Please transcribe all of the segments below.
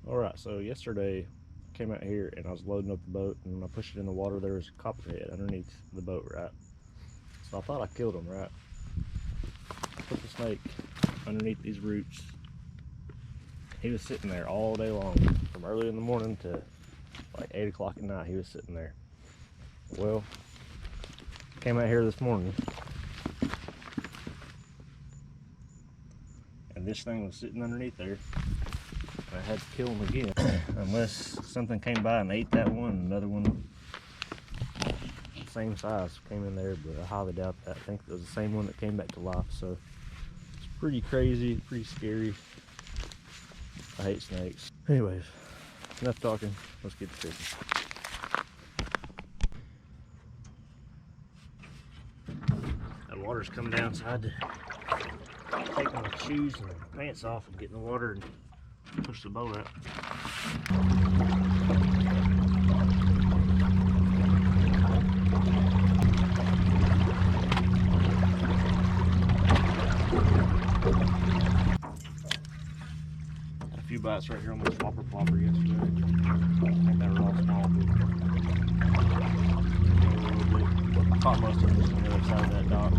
Alright, so yesterday I came out here and I was loading up the boat, and when I pushed it in the water there was a copperhead underneath the boat, right? So I thought I killed him, right? Put the snake underneath these roots. He was sitting there all day long, from early in the morning to like 8 o'clock at night. He was sitting there. Well, came out here this morning and this thing was sitting underneath there. I had to kill him again unless something came by and ate that one. Another one same size came in there, but I highly doubt that. I think it was the same one that came back to life. So it's pretty crazy, pretty scary. I hate snakes. Anyways, enough talking, let's get to fishing. That water's coming down, so I had to take my shoes and pants off and get in the water and push the boat out. Had a few bites right here on this whopper plopper yesterday. I think they were all small, but I caught most of them just on the other side of that dock.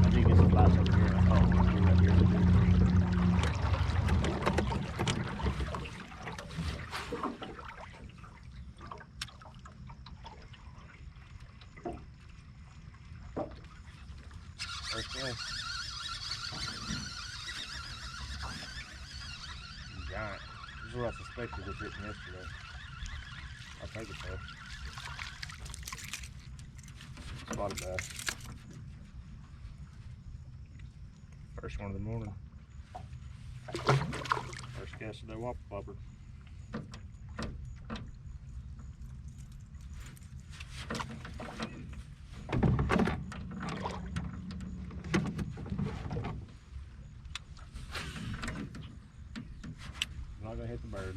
I did get some bites over here, and I caught one here right here. First one. Giant. This is what I suspected was hitting yesterday. I'll take it though. Spotted bass. First one of the morning. First cast of that whopper plopper. Not gonna hit the bird.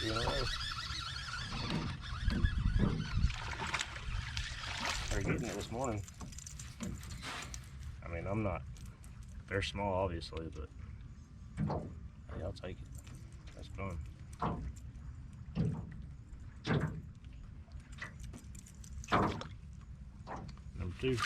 You know, they're getting it this morning. I mean, I'm not. They're small, obviously, but hey, I'll take it. That's fun. Number two.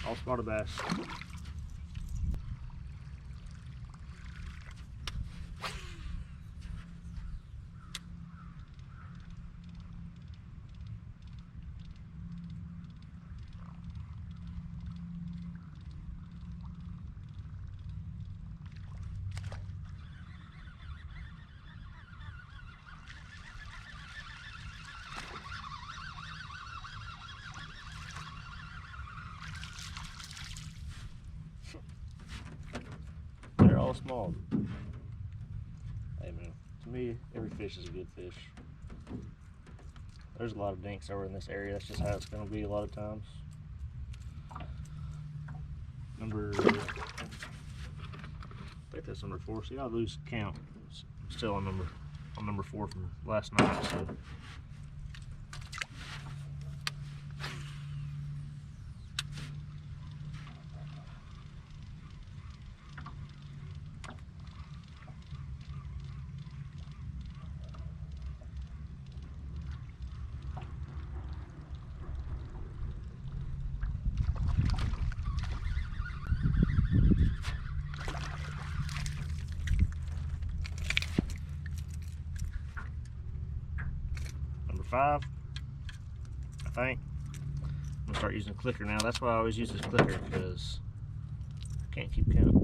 All spotted bass. They're all small. Hey man, to me, every fish is a good fish. There's a lot of dinks over in this area. That's just how it's going to be a lot of times. I think that's number 4. See, I lose count. I'm still on number 4 from last night. So. 5, I think. I'm gonna start using a clicker now. That's why I always use this clicker, because I can't keep count.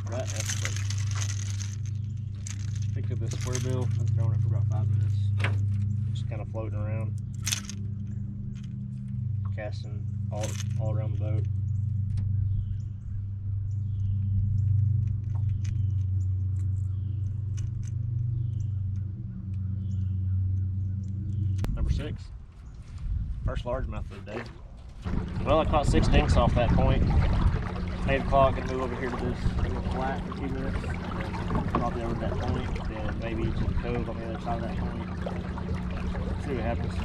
Right, that's great. Picked up this square bill. I've been throwing it for about 5 minutes. Just kind of floating around, casting all around the boat. Number 6. First largemouth of the day. Well, I caught 6 dinks off that point. 8 o'clock, gonna move over here to this little flat for a few minutes, and probably over to that point, then maybe to the cove on the other side of that point. See what happens.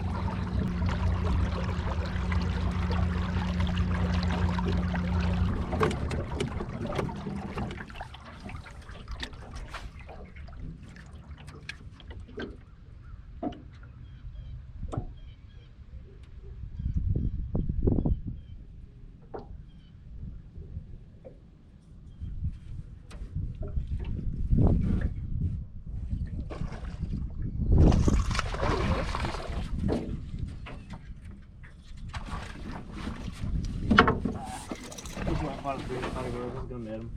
He's gonna net him.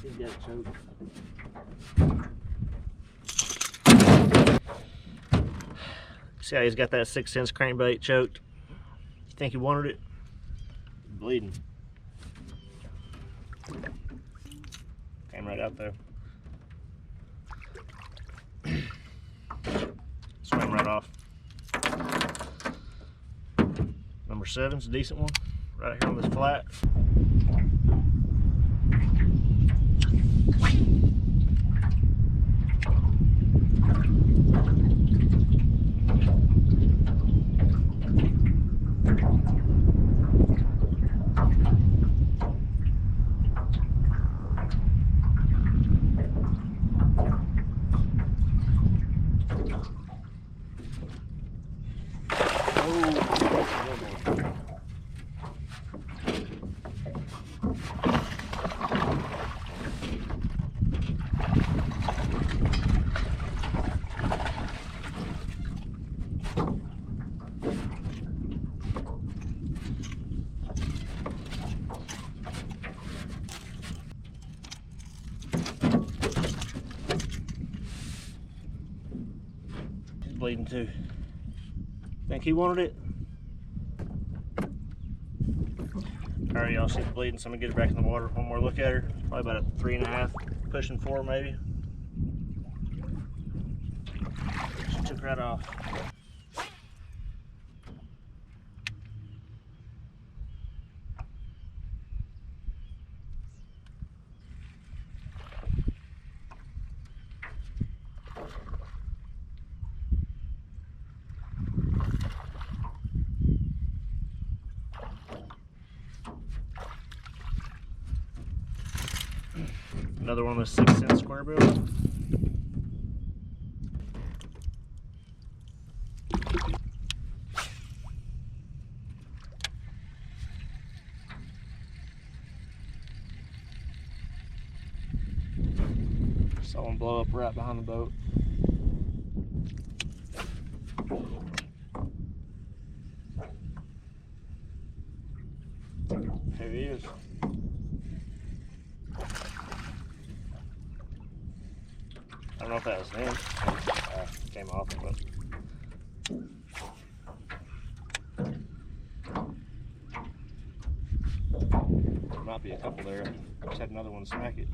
He's got it choked. See how he's got that 6 cents crankbait choked? You think he wanted it? He's bleeding. Came right out there. Swam right off. Number 7's a decent one. Right here on this flat. Bleeding too. Think he wanted it? Alright, y'all, she's bleeding, so I'm gonna get her back in the water. One more look at her. Probably about a 3.5, pushing 4 maybe. She took right off. Another one with 6 cent square bill. Saw one blow up right behind the boat. There he is. I don't know if that was him. Came off, but there might be a couple there. Just had another one smack it.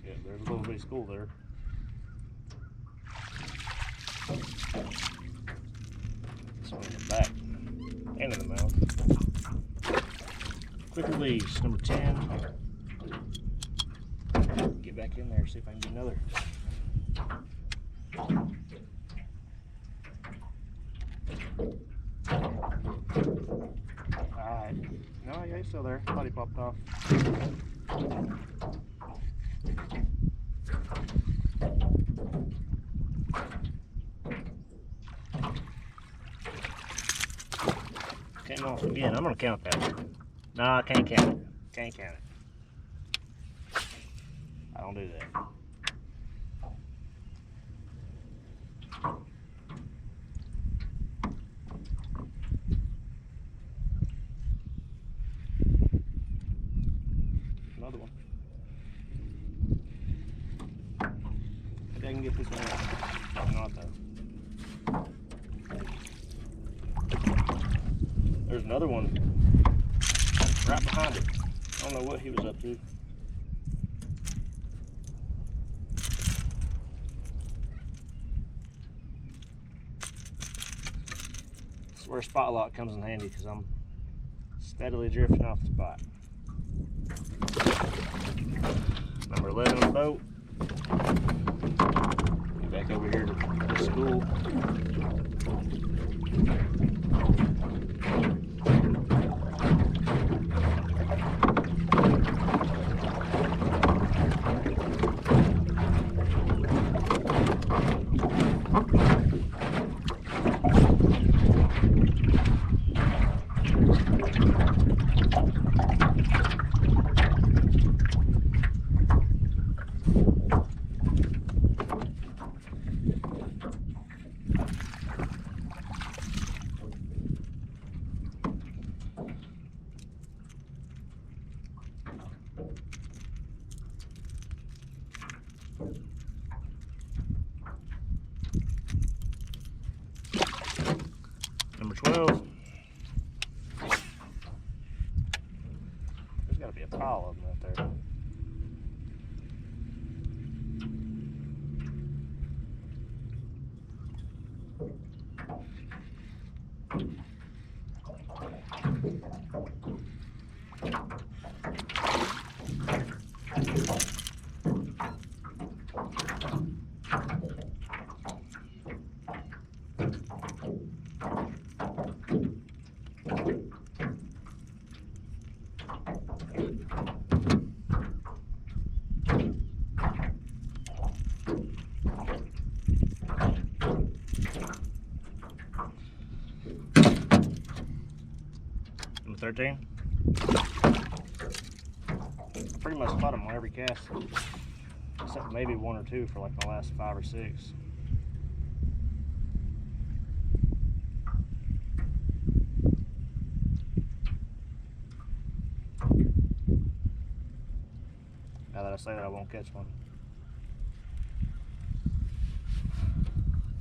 Yeah, there's a little bitty school there. on the back and in the mouth. Quick release, number 10. Get back in there, see if I can get another. Alright. No, yeah, he's still there. Thought he popped off. Came off again. I'm gonna count that. No, I can't count it. Can't count it. I don't do that. Another one. Maybe I can get this one out. Probably not though. There's another one right behind it. I don't know what he was up to. This is where spot lock comes in handy because I'm steadily drifting off the spot. Number 11 on the boat. Get back over here to the school. Number 12. There's got to be a pile of them out there. Number 13. Pretty much caught them on every cast, except maybe one or two for like the last 5 or 6. Now that I say that, I won't catch one.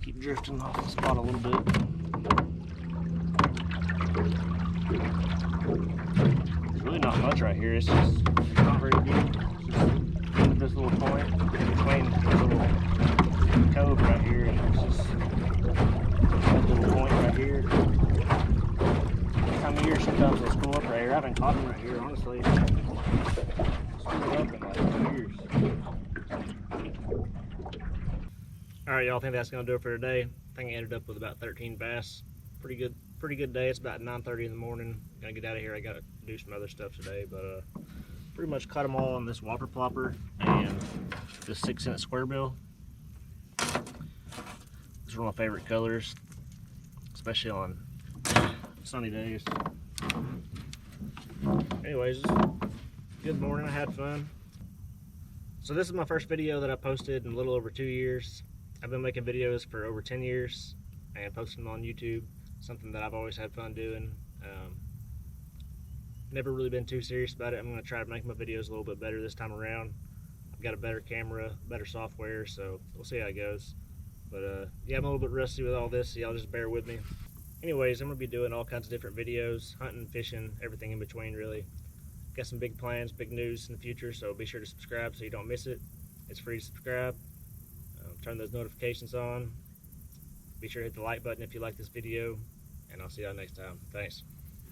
Keep drifting off the spot a little bit. There's really not much right here. It's just not very deep. It's just this little point in between this little cove right here, and it's just that little point right here. This time of year, sometimes they'll school up right here. I haven't caught them right here, honestly. Schooled up in like 2 years. Alright, y'all, I think that's going to do it for today. I think I ended up with about 13 bass. Pretty good day. It's about 9:30 in the morning. Gotta get out of here. I gotta do some other stuff today, but pretty much caught them all on this whopper plopper and this 6-cent square bill. These are my favorite colors, especially on sunny days. Anyways, good morning. I had fun. So this is my first video that I posted in a little over 2 years. I've been making videos for over 10 years and posting them on YouTube. Something that I've always had fun doing. Never really been too serious about it. I'm going to try to make my videos a little bit better this time around. I've got a better camera, better software, so we'll see how it goes. But yeah, I'm a little bit rusty with all this, so y'all just bear with me. Anyways, I'm going to be doing all kinds of different videos, hunting, fishing, everything in between really. Got some big plans, big news in the future, so be sure to subscribe so you don't miss it. It's free to subscribe. Turn those notifications on. Be sure to hit the like button if you like this video. and I'll see y'all next time. Thanks.